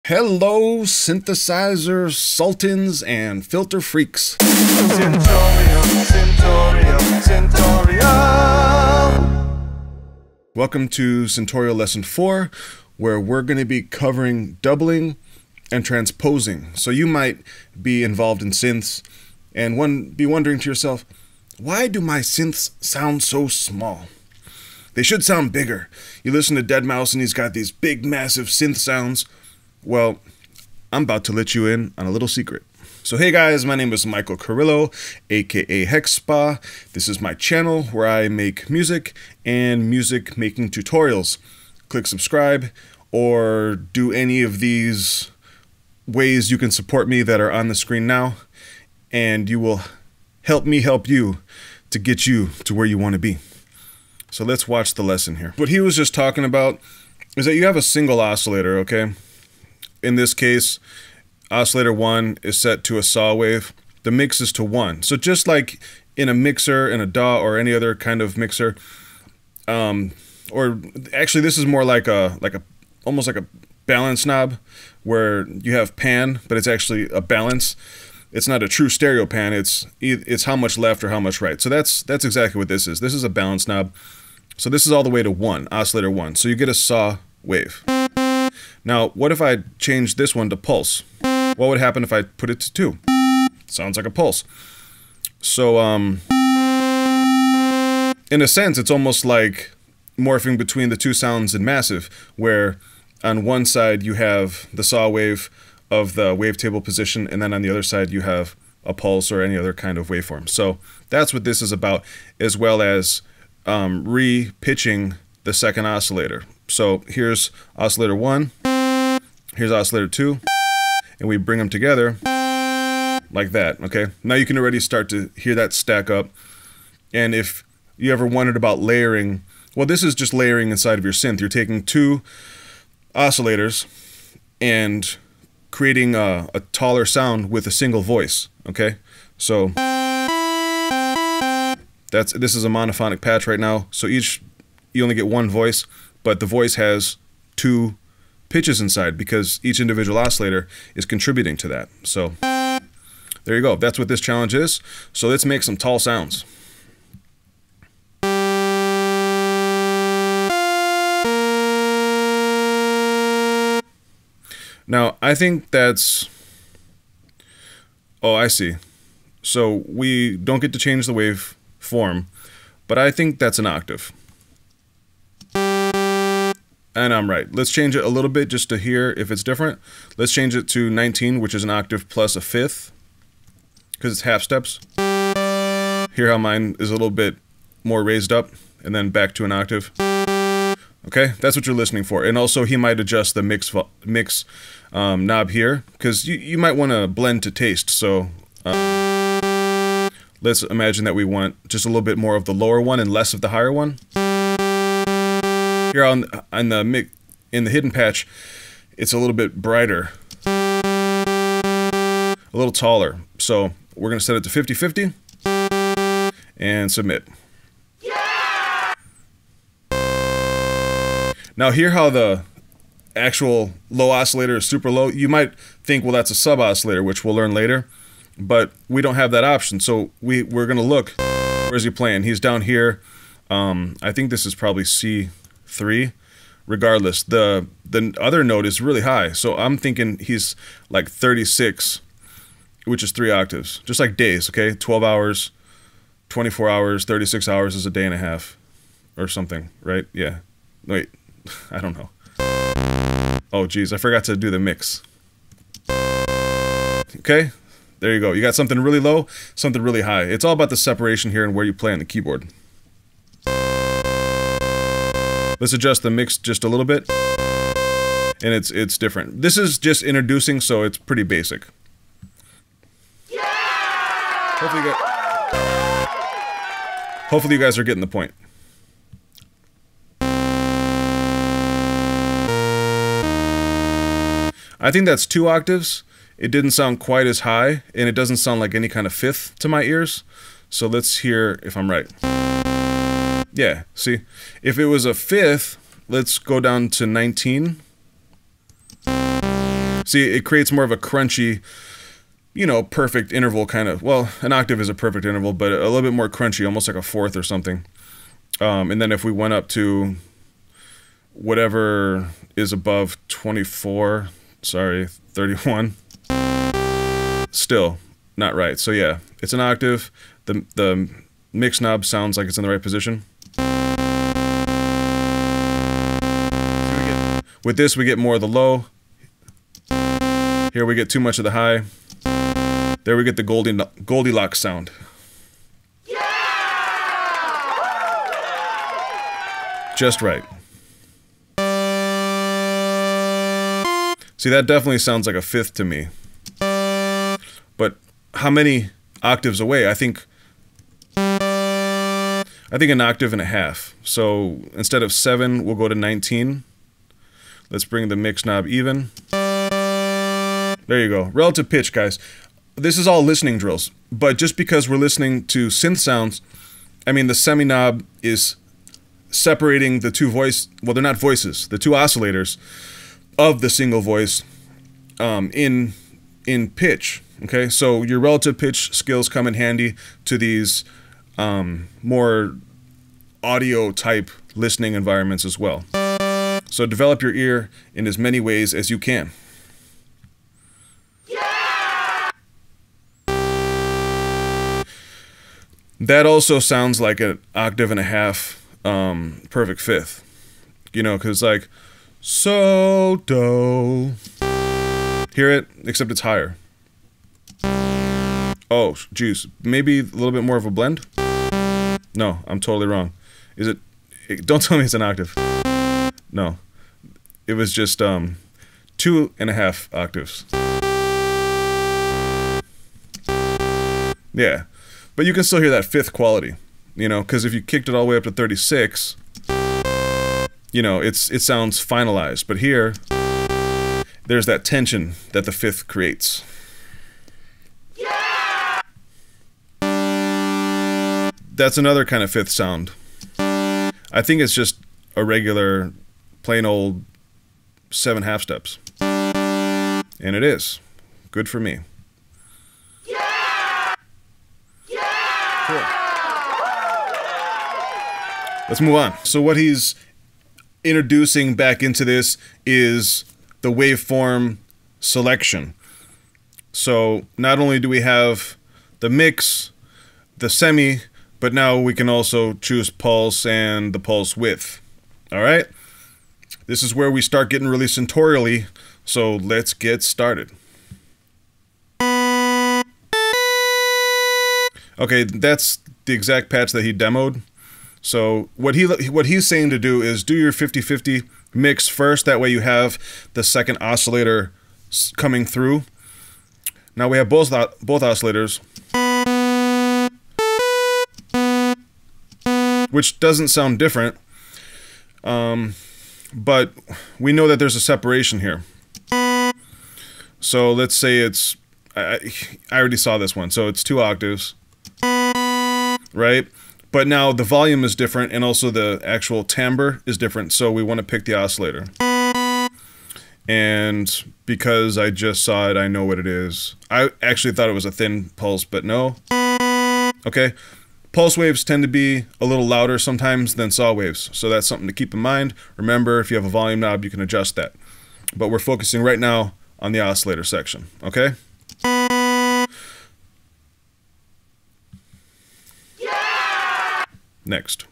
Hello, synthesizer sultans and filter freaks. Welcome to Syntorial Lesson 4, where we're going to be covering doubling and transposing. So you might be involved in synths and be wondering to yourself, why do my synths sound so small? They should sound bigger. You listen to deadmau5 and he's got these big, massive synth sounds. Well, I'm about to let you in on a little secret. So hey guys, my name is Michael Carrillo, aka Hexspa. This is my channel where I make music and music making tutorials. Click subscribe or do any of these ways you can support me that are on the screen now, and you will help me help you to get you to where you want to be. So let's watch the lesson here. What he was just talking about is that you have a single oscillator, okay? In this case, oscillator 1 is set to a saw wave. The mix is to 1. So just like in a mixer, in a DAW, or any other kind of mixer, or actually this is more like almost like a balance knob, where you have pan, but it's actually a balance. It's not a true stereo pan. It's how much left or how much right. So that's exactly what this is. This is a balance knob. So this is all the way to 1, oscillator 1. So you get a saw wave. Now, what if I change this one to pulse? What would happen if I put it to 2? Sounds like a pulse. So, in a sense, it's almost like morphing between the two sounds in massive, where on one side you have the saw wave of the wavetable position, and then on the other side you have a pulse or any other kind of waveform. So that's what this is about, as well as re-pitching the second oscillator. So here's oscillator 1, here's oscillator 2, and we bring them together like that, okay? Now you can already start to hear that stack up. And if you ever wondered about layering, well, this is just layering inside of your synth. You're taking 2 oscillators and creating a taller sound with a single voice, okay? So this is a monophonic patch right now. So you only get 1 voice, but the voice has 2 pitches inside because each individual oscillator is contributing to that. So there you go. That's what this challenge is. So let's make some tall sounds. Now, I think that's... Oh, I see. So we don't get to change the wave form, but I think that's an octave. And I'm right. Let's change it a little bit just to hear if it's different. Let's change it to 19, which is an octave plus a fifth, because it's half steps. Hear how mine is a little bit more raised up, and then back to an octave. Okay, that's what you're listening for. And also, he might adjust the mix knob here, because you might want to blend to taste. So let's imagine that we want just a little bit more of the lower one and less of the higher one. Here in the hidden patch, it's a little bit brighter, a little taller. So we're going to set it to 50-50 and submit. Yeah! Now hear how the actual low oscillator is super low. You might think, well, that's a sub oscillator, which we'll learn later, but we don't have that option. So we're going to look. Where's he playing? He's down here. I think this is probably C3. Regardless, the other note is really high, so I'm thinking he's like 36, which is 3 octaves, just like days. Okay, 12 hours, 24 hours, 36 hours is a day and a half or something, right? Yeah. Wait, I don't know. Oh geez, I forgot to do the mix. Okay, there you go. You got something really low, something really high. It's all about the separation here and where you play on the keyboard. Let's adjust the mix just a little bit, and it's different. This is just introducing, so it's pretty basic. Yeah! Hopefully you guys are getting the point. I think that's 2 octaves. It didn't sound quite as high, and it doesn't sound like any kind of fifth to my ears. So let's hear if I'm right. Yeah, see? If it was a fifth, let's go down to 19. See, it creates more of a crunchy, you know, perfect interval kind of. Well, an octave is a perfect interval, but a little bit more crunchy, almost like a fourth or something. And then if we went up to whatever is above 24, sorry, 31, still not right. So yeah, it's an octave. The mix knob sounds like it's in the right position. With this, we get more of the low. Here we get too much of the high. There we get the Goldilocks sound. Yeah! Just right. See, that definitely sounds like a fifth to me. But how many octaves away? I think an octave and a half. So instead of 7, we'll go to 19. Let's bring the mix knob even. There you go. Relative pitch, guys. This is all listening drills, but just because we're listening to synth sounds, I mean, the semi-knob is separating the two well, they're not voices, the two oscillators of the single voice in pitch, okay? So your relative pitch skills come in handy to these more audio-type listening environments as well. So develop your ear in as many ways as you can. That also sounds like an octave and a half perfect fifth. You know, because like, so, do. Hear it? Except it's higher. Oh, juice. Maybe a little bit more of a blend? No, I'm totally wrong. Is it? Don't tell me it's an octave. No. It was just 2.5 octaves. Yeah. But you can still hear that fifth quality, you know, because if you kicked it all the way up to 36, you know, it sounds finalized. But here, there's that tension that the fifth creates. Yeah! That's another kind of fifth sound. I think it's just a regular, plain old 7 half steps. And it is. Good for me. Cool. Let's move on. So what he's introducing back into this is the waveform selection. So not only do we have the mix, the semi, but now we can also choose pulse and the pulse width. All right? This is where we start getting really synthorially, so let's get started. Okay, that's the exact patch that he demoed. So what he's saying to do is do your 50-50 mix first. That way you have the second oscillator coming through. Now we have both oscillators, which doesn't sound different, but we know that there's a separation here. So let's say it's, I already saw this one, so it's 2 octaves. Right? But now the volume is different and also the actual timbre is different, so we want to pick the oscillator. And because I just saw it, I know what it is. I actually thought it was a thin pulse, but no. Okay. Pulse waves tend to be a little louder sometimes than saw waves, so that's something to keep in mind. Remember, if you have a volume knob, you can adjust that. But we're focusing right now on the oscillator section, okay? Next.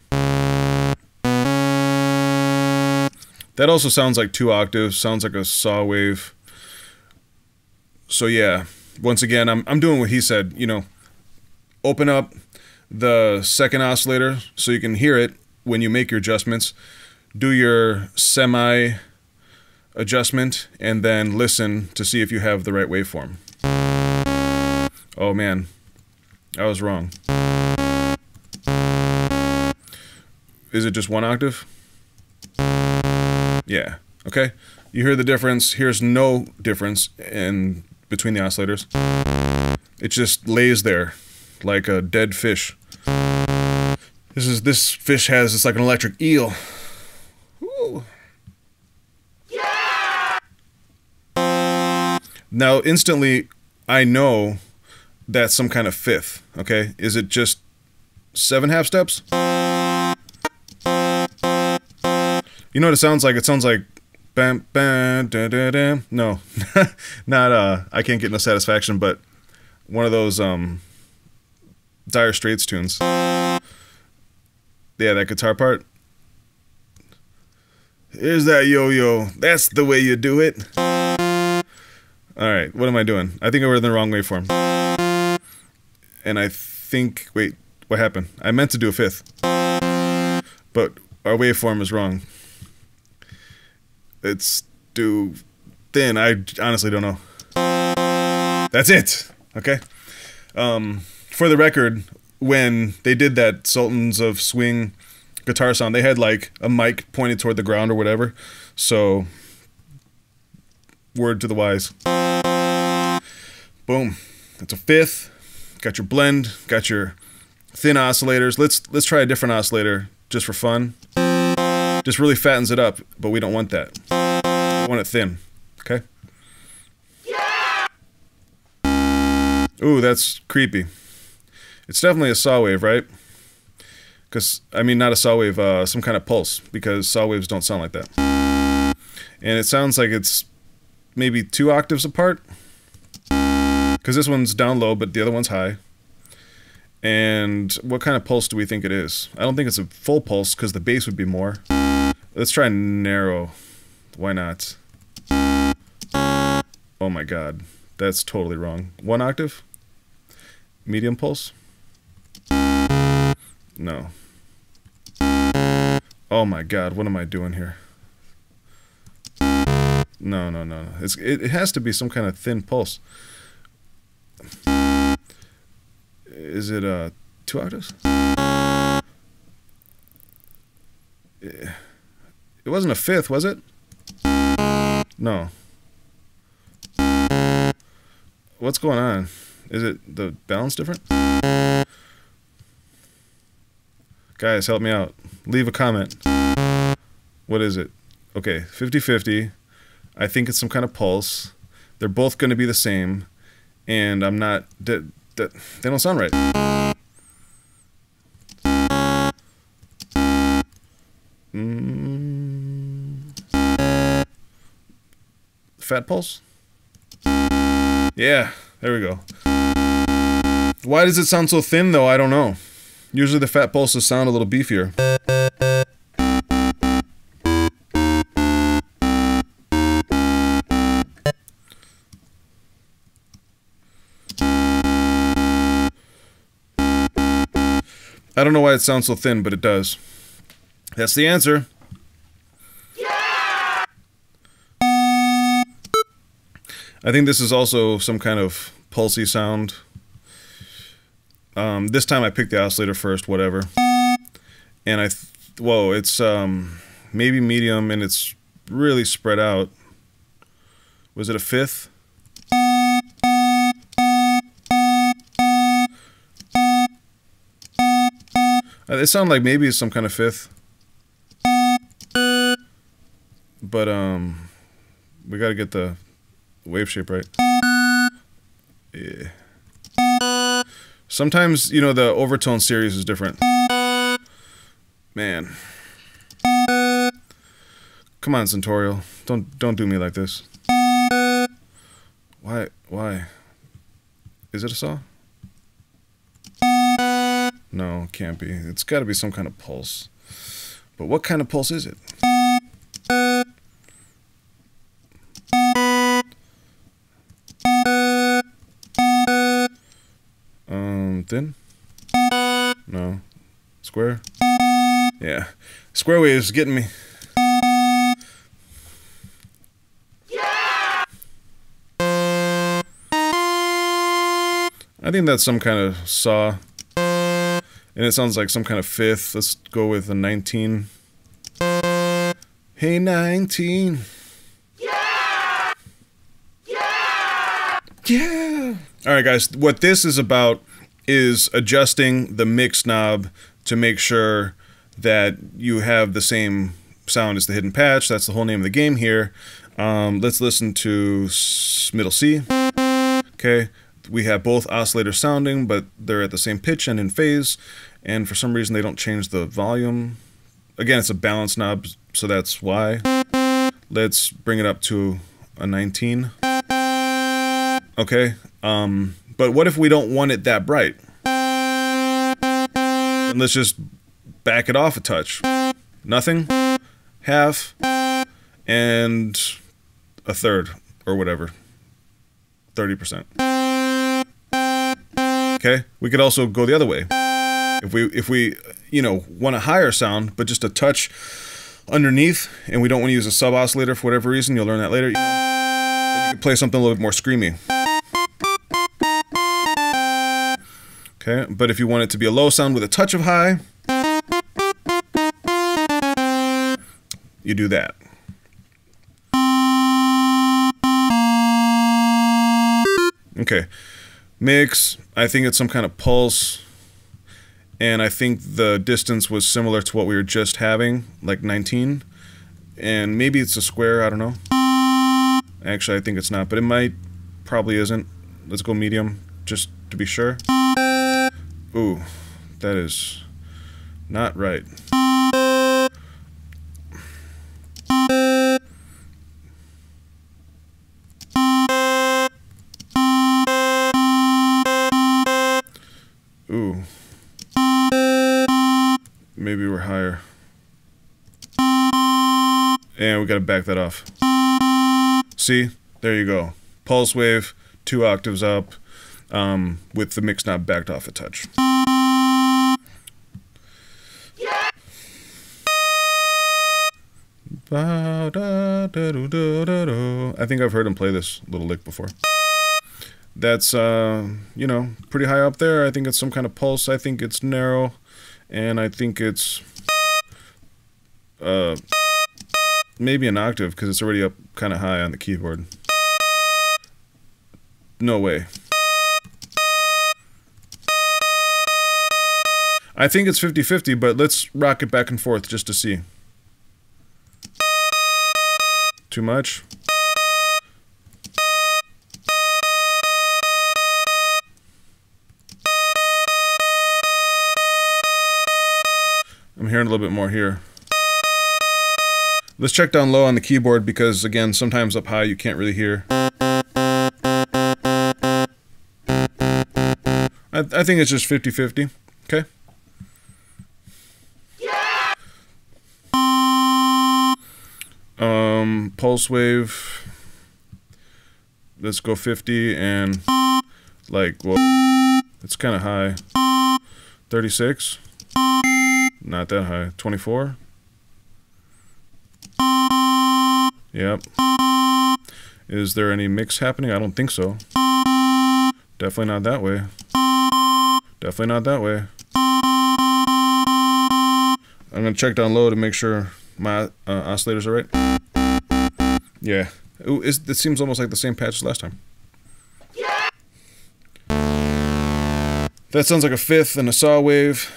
That also sounds like 2 octaves, sounds like a saw wave. So yeah, once again, I'm doing what he said, you know, open up the second oscillator so you can hear it when you make your adjustments. Do your semi adjustment and then listen to see if you have the right waveform. Oh man, I was wrong. Is it just 1 octave? Yeah. Okay. You hear the difference. Here's no difference in between the oscillators. It just lays there like a dead fish. This fish has, it's like an electric eel. Ooh. Yeah! Now, instantly, I know that's some kind of fifth, okay? Is it just 7 half steps? You know what it sounds like? It sounds like bam, bam, da, da, da. No, not, I Can't Get No Satisfaction, but one of those, Dire Straits tunes. Yeah, that guitar part. Here's that yo-yo. That's the way you do it. Alright, what am I doing? I think I were in the wrong waveform. And I think... Wait, what happened? I meant to do a fifth. But our waveform is wrong. Let's do thin. I honestly don't know. That's it! Okay? For the record, when they did that Sultans of Swing guitar sound, they had like a mic pointed toward the ground or whatever. So, word to the wise. Boom. That's a fifth. Got your blend. Got your thin oscillators. Let's try a different oscillator just for fun. Just really fattens it up, but we don't want that. We want it thin. Okay? Ooh, that's creepy. It's definitely a saw wave, right? Because, I mean, not a saw wave, some kind of pulse, because saw waves don't sound like that. And it sounds like it's maybe 2 octaves apart. Because this one's down low, but the other one's high. And what kind of pulse do we think it is? I don't think it's a full pulse, because the bass would be more. Let's try narrow. Why not? Oh my god. That's totally wrong. 1 octave? Medium pulse? No. Oh my god, what am I doing here? No, no, no. It has to be some kind of thin pulse. Is it 2 octaves? It wasn't a fifth, was it? No. What's going on? Is it the balance different? Guys, help me out. Leave a comment. What is it? Okay, 50-50. I think it's some kind of pulse. They're both going to be the same. And I'm not... They don't sound right. Fat pulse? Yeah, there we go. Why does it sound so thin, though? I don't know. Usually the fat pulses sound a little beefier. I don't know why it sounds so thin, but it does. That's the answer. Yeah! I think this is also some kind of pulsy sound. This time I picked the oscillator first, whatever. And whoa, it's maybe medium and it's really spread out. Was it a fifth? It sounded like maybe it's some kind of fifth. But we gotta get the wave shape right. Yeah. Sometimes, you know, the overtone series is different. Man. Come on, Centaurio. Don't do me like this. Why? Is it a saw? No, it can't be. It's gotta be some kind of pulse. But what kind of pulse is it? Thin? No. Square? Yeah. Square wave's getting me. Yeah! I think that's some kind of saw. And it sounds like some kind of fifth. Let's go with a 19. Hey, 19. Yeah! Yeah! Yeah! Alright guys, what this is about is adjusting the mix knob to make sure that you have the same sound as the hidden patch. That's the whole name of the game here. Let's listen to middle C. Okay, we have both oscillators sounding, but they're at the same pitch and in phase, and for some reason they don't change the volume. Again, it's a balance knob, so that's why. Let's bring it up to a 19. Okay, but what if we don't want it that bright? And let's just back it off a touch. Nothing, half, and a third, or whatever. 30%. Okay, we could also go the other way. If we you know, want a higher sound, but just a touch underneath, and we don't want to use a sub oscillator for whatever reason, you'll learn that later, you know, then you can play something a little bit more screamy. Okay, but if you want it to be a low sound with a touch of high, you do that. Okay, mix, I think it's some kind of pulse, and I think the distance was similar to what we were just having, like 19, and maybe it's a square, I don't know. Actually, I think it's not, but it might, probably isn't. Let's go medium, just to be sure. Ooh, that is not right. Ooh. Maybe we're higher. And we gotta back that off. See? There you go. Pulse wave, 2 octaves up, with the mix knob backed off a touch. I think I've heard him play this little lick before. That's, you know, pretty high up there. I think it's some kind of pulse. I think it's narrow. And I think it's, maybe an octave, because it's already up kind of high on the keyboard. No way. I think it's 50-50, but let's rock it back and forth just to see. Too much? I'm hearing a little bit more here. Let's check down low on the keyboard because, again, sometimes up high you can't really hear. I think it's just 50-50. Okay? Pulse wave. Let's go 50 and, like, well, it's kind of high. 36. Not that high. 24. Yep. Is there any mix happening? I don't think so. Definitely not that way. Definitely not that way. I'm going to check down low to make sure my oscillators are right. Yeah. Ooh, it seems almost like the same patch as last time. That sounds like a fifth and a saw wave.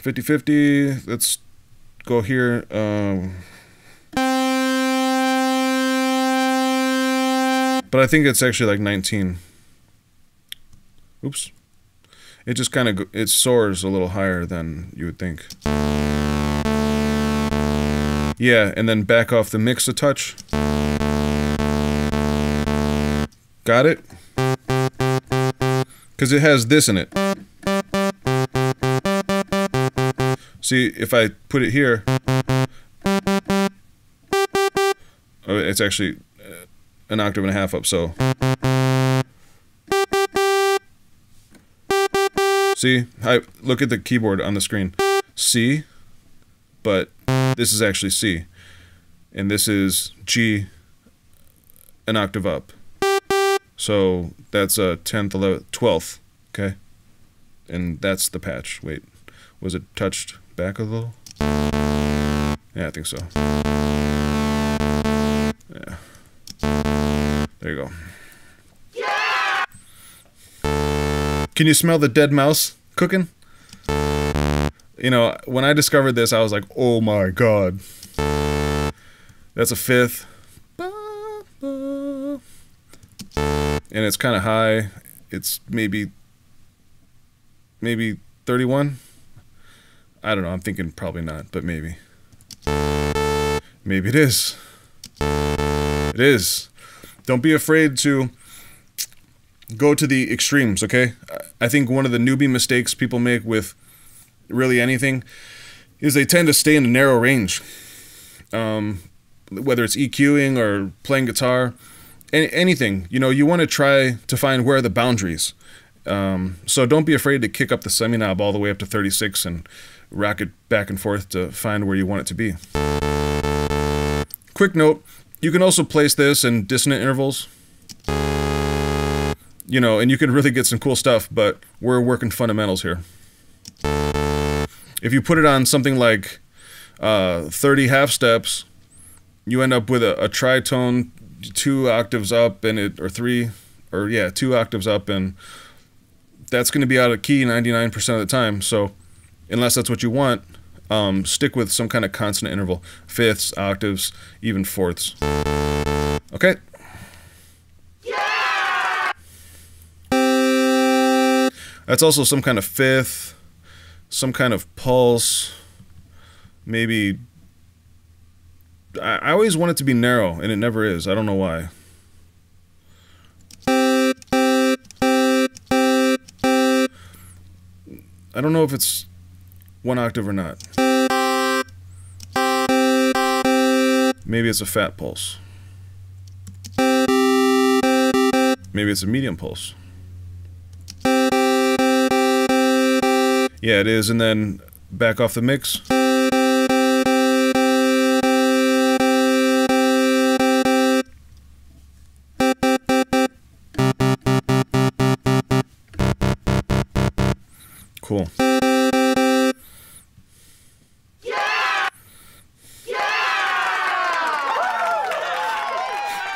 50-50. Let's go here. But I think it's actually like 19. Oops. It just kind of, it soars a little higher than you would think. Yeah, and then back off the mix a touch. Got it? Because it has this in it. See, if I put it here, oh, it's actually an octave and a half up, so. See, look at the keyboard on the screen. C, but this is actually C. And this is G, an octave up. So that's a 10th, 11th, 12th, okay? And that's the patch. Wait, was it touched back a little? Yeah, I think so. Yeah. There you go. Yeah! Can you smell the dead mouse cooking? You know, when I discovered this, I was like, oh my god. That's a fifth. and it's kind of high. It's maybe 31. I don't know. I'm thinking probably not, but maybe. Maybe it is. It is. Don't be afraid to go to the extremes, okay? I think one of the newbie mistakes people make with really anything is they tend to stay in a narrow range. Whether it's EQing or playing guitar, anything. You know, you want to try to find where are the boundaries. So don't be afraid to kick up the semi-knob all the way up to 36 and rock it back and forth to find where you want it to be. Quick note, you can also place this in dissonant intervals. You know, and you can really get some cool stuff, but we're working fundamentals here. If you put it on something like 30 half steps, you end up with a tritone 2 octaves up and or 2 octaves up, and that's going to be out of key 99% of the time. So unless that's what you want, stick with some kind of consonant interval, fifths, octaves, even fourths. Okay. That's also some kind of fifth, some kind of pulse, maybe. I always want it to be narrow, and it never is. I don't know why. I don't know if it's 1 octave or not. Maybe it's a fat pulse. Maybe it's a medium pulse. Yeah, it is, and then back off the mix. Cool.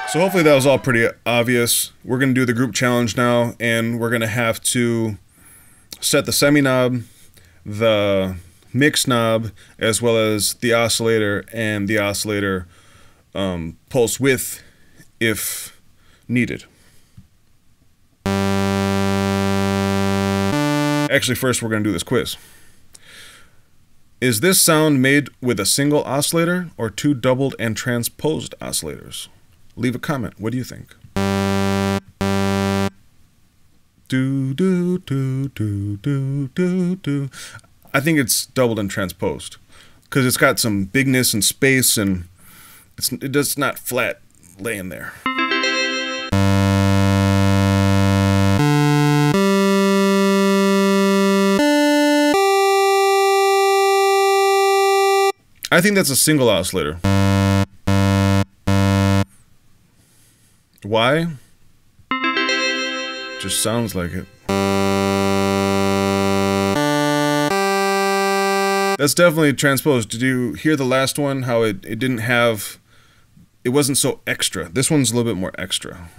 So hopefully that was all pretty obvious. We're going to do the group challenge now, and we're going to have to set the semi-knob, the mix knob, as well as the oscillator and the oscillator pulse width if needed. Actually, first we're going to do this quiz. Is this sound made with a single oscillator or 2 doubled and transposed oscillators? Leave a comment. What do you think? Do do do do do do do. I think it's doubled and transposed because it's got some bigness and space, and it's not flat laying there. I think that's a single oscillator. Why? Just sounds like it. That's definitely transposed. Did you hear the last one? How it didn't have... It wasn't so extra. This one's a little bit more extra.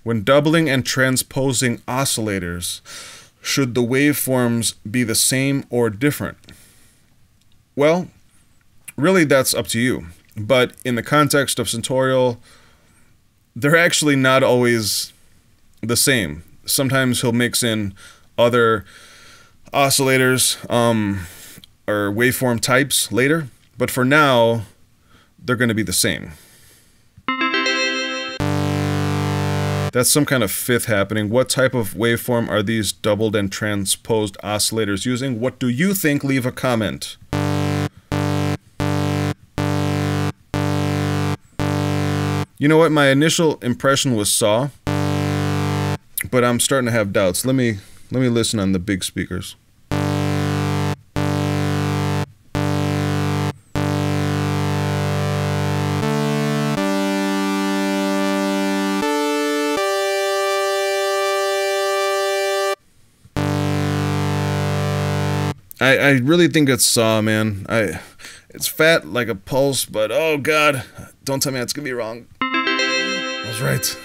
When doubling and transposing oscillators, should the waveforms be the same or different? Well, really that's up to you. But in the context of Synth, they're actually not always the same. Sometimes he'll mix in other oscillators or waveform types later, but for now, they're going to be the same. That's some kind of fifth happening. What type of waveform are these doubled and transposed oscillators using? What do you think? Leave a comment. You know what? My initial impression was saw, but I'm starting to have doubts. Let me listen on the big speakers. I really think it's saw, man. It's fat like a pulse, but oh god, don't tell me that's gonna be wrong. I was right.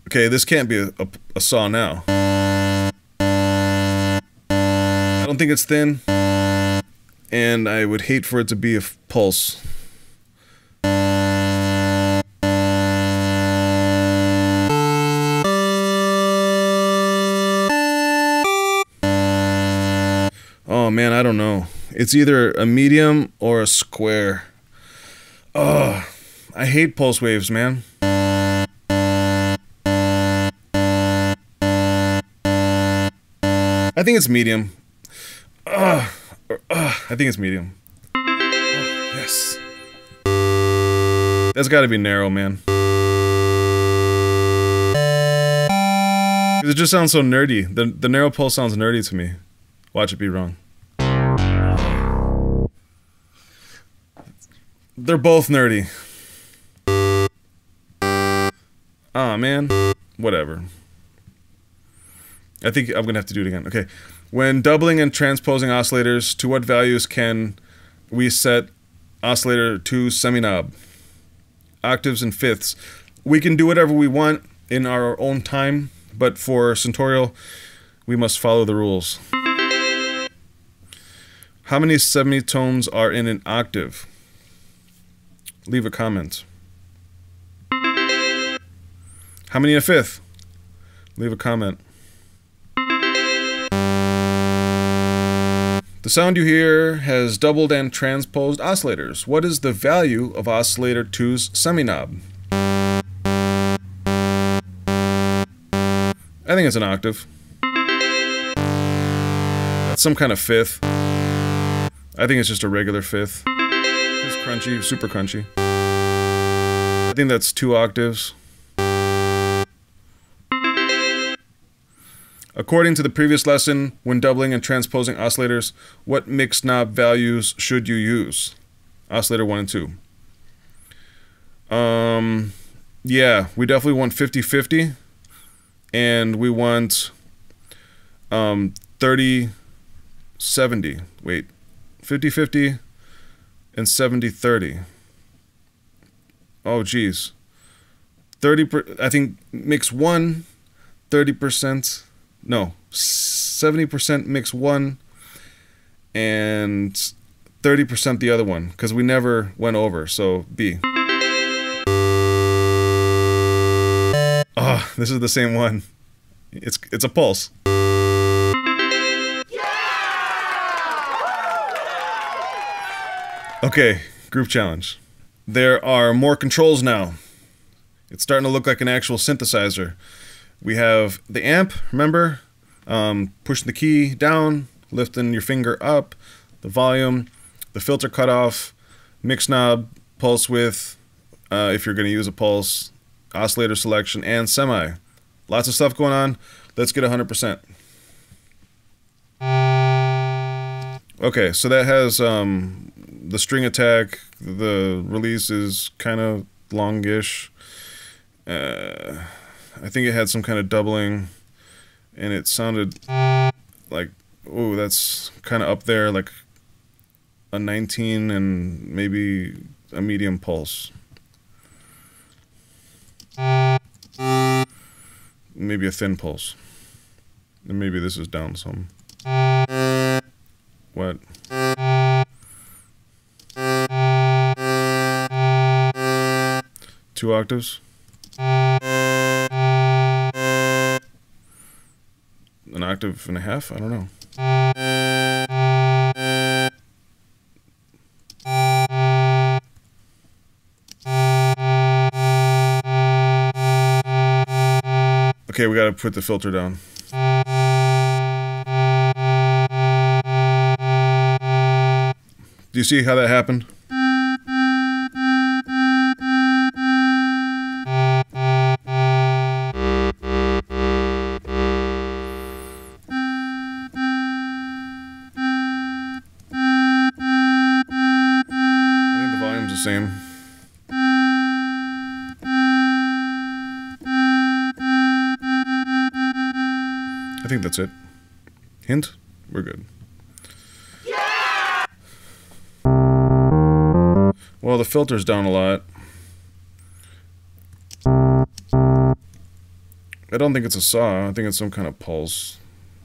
Okay, this can't be a saw now. I don't think it's thin, and I would hate for it to be a pulse. man, I don't know. It's either a medium or a square. Ugh, I hate pulse waves, man. I think it's medium. I think it's medium. Yes. That's gotta be narrow, man. It just sounds so nerdy. The narrow pulse sounds nerdy to me. Watch it be wrong. They're both nerdy. Ah, man. Whatever. I think I'm gonna have to do it again. Okay. When doubling and transposing oscillators, to what values can we set oscillator to semi-knob? Octaves and fifths. We can do whatever we want in our own time, but for Synth, we must follow the rules. How many semitones are in an octave? Leave a comment. How many in a fifth? Leave a comment. The sound you hear has doubled and transposed oscillators. What is the value of oscillator 2's semi-knob? I think it's an octave. That's some kind of fifth. I think it's just a regular fifth. It's crunchy, super crunchy. I think that's 2 octaves. According to the previous lesson, when doubling and transposing oscillators, what mixed knob values should you use? Oscillator 1 and 2. Yeah, we definitely want 50-50. And we want 30-70. Wait, 50-50 and 70-30. Oh, geez. 30%, I think mix 1, 30%. No, 70% mix 1 and 30% the other one, because we never went over, so B. Oh, this is the same one. It's a pulse. Okay, group challenge. There are more controls now. It's starting to look like an actual synthesizer. We have the amp, remember? Pushing the key down, lifting your finger up, the volume, the filter cutoff, mix knob, pulse width, if you're going to use a pulse, oscillator selection, and semi. Lots of stuff going on. Let's get 100%. Okay, so that has the string attack. The release is kind of longish. I think it had some kind of doubling, and it sounded like, oh, that's kind of up there, like a 19 and maybe a medium pulse. Maybe a thin pulse. And maybe this is down some. What? Two octaves? An octave and a half? I don't know. Okay, we gotta put the filter down. Do you see how that happened? Same. I think that's it. Hint? We're good. Yeah! Well, the filter's down a lot. I don't think it's a saw. I think it's some kind of pulse.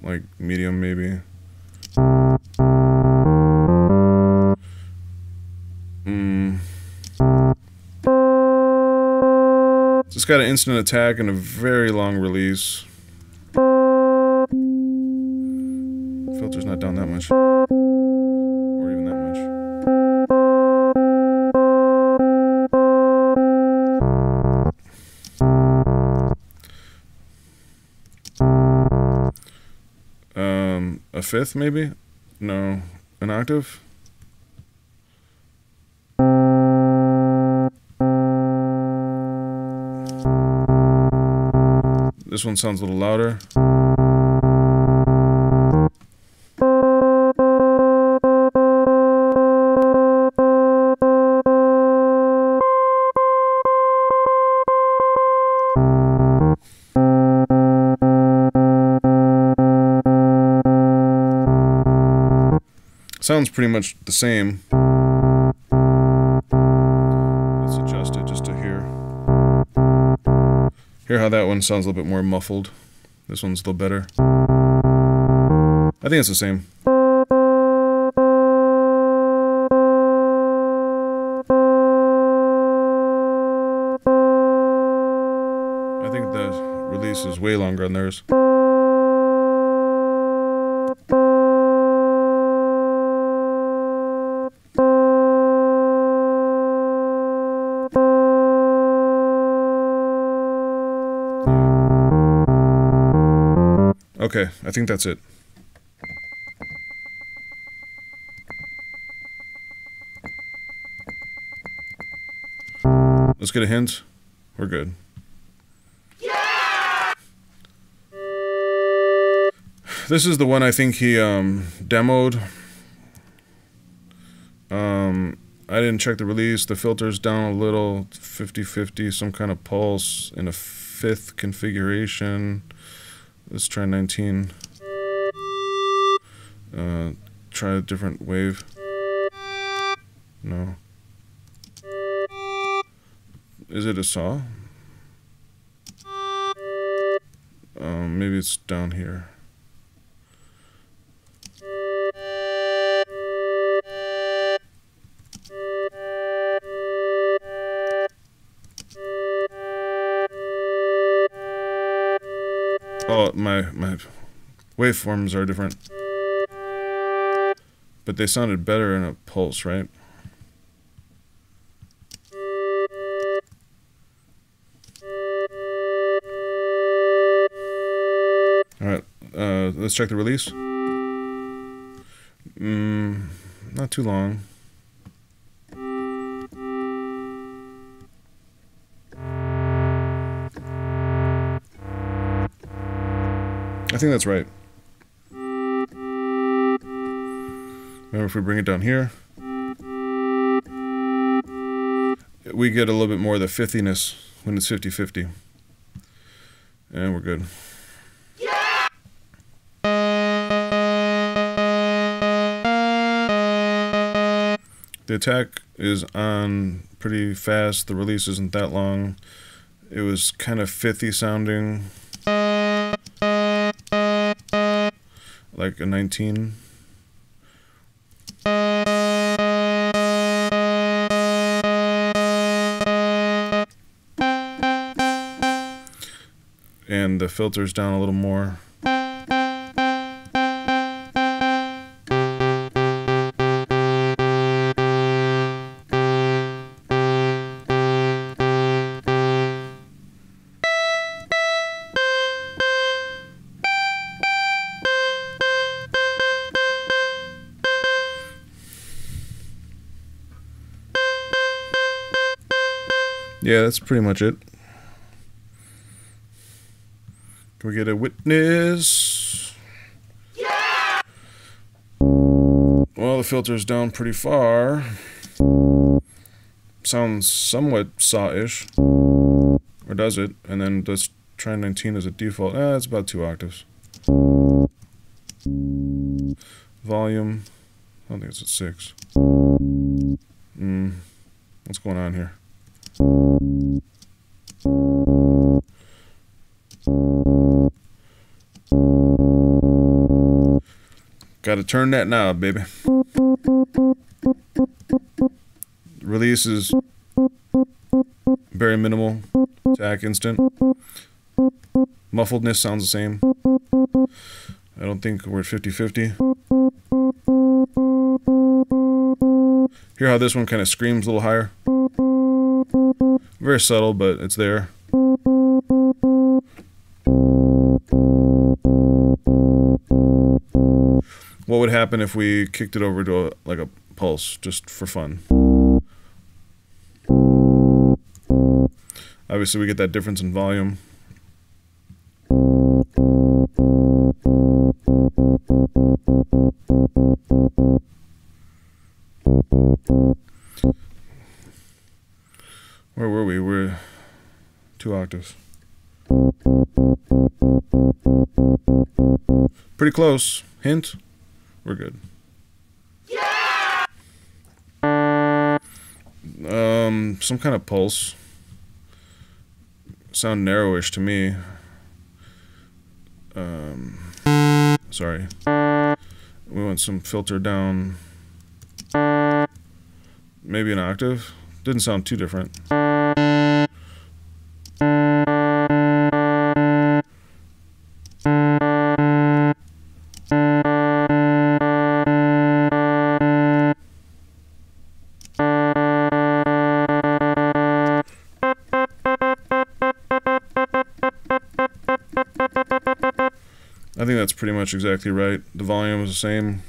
Like medium, maybe. It's got an instant attack and a very long release. Filter's not down that much. a fifth, maybe? No, an octave? This one sounds a little louder. Sounds pretty much the same. Let's adjust it just to hear. Hear how that one sounds a little bit more muffled. This one's a little better. I think it's the same. I think the release is way longer on theirs. Okay, I think that's it. Let's get a hint. We're good. Yeah! This is the one I think he demoed. I didn't check the release. The filter's down a little, 50-50, some kind of pulse in a fifth configuration. Let's try 19. Try a different wave. No. Is it a saw? Maybe it's down here. Oh, my waveforms are different. But they sounded better in a pulse, right? Alright, let's check the release. Not too long. I think that's right. Remember, if we bring it down here, we get a little bit more of the fiftiness when it's 50-50. And we're good. Yeah! The attack is on pretty fast. The release isn't that long. It was kind of fifty sounding. Like a 19. And the filter's down a little more. Yeah, that's pretty much it. Can we get a witness? Yeah! Well, the filter's down pretty far. Sounds somewhat saw-ish. Or does it? And then let's try 19 as a default. It's about 2 octaves. Volume. I don't think it's at 6. What's going on here? Gotta turn that knob, baby. Release is very minimal. Attack instant. Muffledness sounds the same. I don't think we're at 50-50. Hear how this one kind of screams a little higher? Very subtle, but it's there. happen if we kicked it over to like a pulse, just for fun. Obviously we get that difference in volume. Where were we? We're 2 octaves. Pretty close. Hint. We're good. Yeah! Some kind of pulse. Sound narrowish to me. Sorry. We want some filter down. Maybe an octave. Didn't sound too different. I think that's pretty much exactly right. The volume is the same.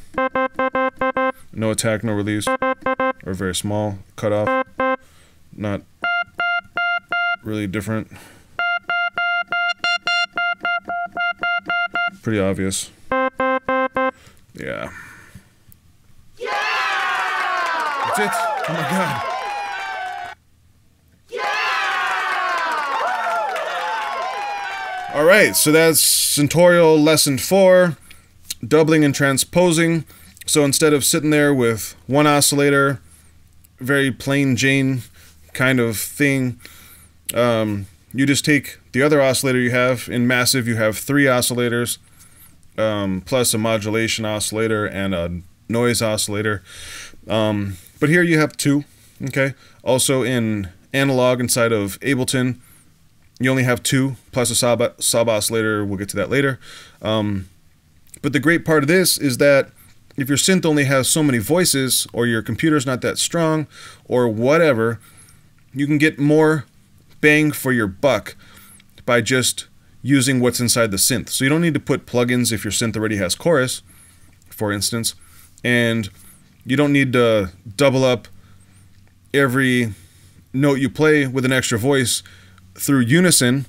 No attack, no release. Or very small cutoff. Not really different. Pretty obvious. Yeah. That's it. Oh my god. Alright, so that's Syntorial Lesson 4, doubling and transposing. So instead of sitting there with one oscillator, very plain Jane kind of thing, you just take the other oscillator you have. In Massive, you have 3 oscillators, plus a modulation oscillator and a noise oscillator. But here you have 2, okay? Also in Analog inside of Ableton, you only have 2, plus a sub oscillator. We'll get to that later. But the great part of this is that if your synth only has so many voices, or your computer's not that strong, or whatever, you can get more bang for your buck by just using what's inside the synth. So you don't need to put plugins if your synth already has chorus, for instance, and you don't need to double up every note you play with an extra voice through unison,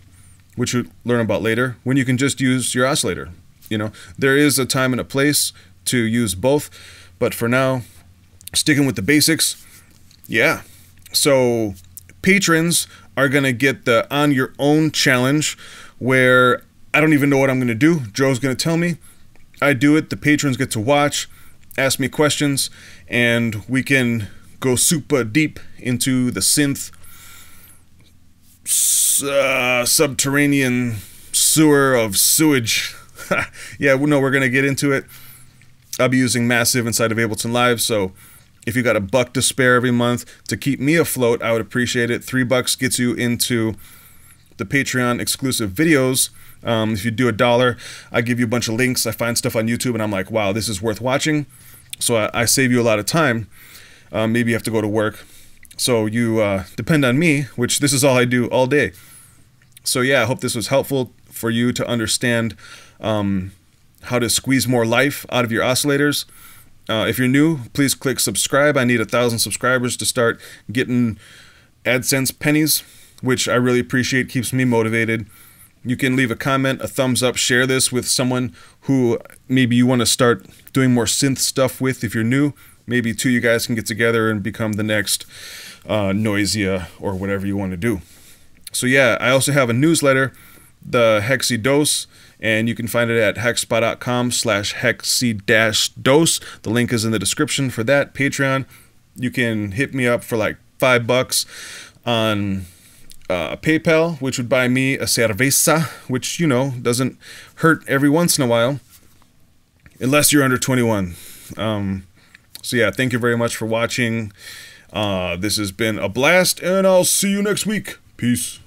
which you'll learn about later, when you can just use your oscillator. You know, there is a time and a place to use both, but for now, sticking with the basics. Yeah. So patrons are gonna get the On Your Own challenge, where I don't even know what I'm gonna do. Joe's gonna tell me. I do it. The patrons get to watch, ask me questions, and we can go super deep into the synth subterranean sewer of sewage. Yeah, no, we're gonna get into it. I'll be using Massive inside of Ableton Live, so if you got $1 to spare every month to keep me afloat, I would appreciate it. $3 gets you into the Patreon exclusive videos. If you do $1, I give you a bunch of links. I find stuff on YouTube and I'm like, wow, this is worth watching. So I save you a lot of time. Maybe you have to go to work. So you depend on me, which this is all I do all day. So yeah, I hope this was helpful for you to understand how to squeeze more life out of your oscillators. If you're new, please click subscribe. I need 1,000 subscribers to start getting AdSense pennies, which I really appreciate, keeps me motivated. You can leave a comment, a thumbs up, share this with someone who maybe you want to start doing more synth stuff with. If you're new, maybe 2 you guys can get together and become the next Noisia or whatever you want to do. So yeah, I also have a newsletter, the Hexspa Dose, and you can find it at hexspa.com/hexspa-dose. The link is in the description for that. Patreon, you can hit me up for like $5 on PayPal, which would buy me a cerveza, which, you know, doesn't hurt every once in a while, unless you're under 21. So yeah, thank you very much for watching. This has been a blast, and I'll see you next week. Peace.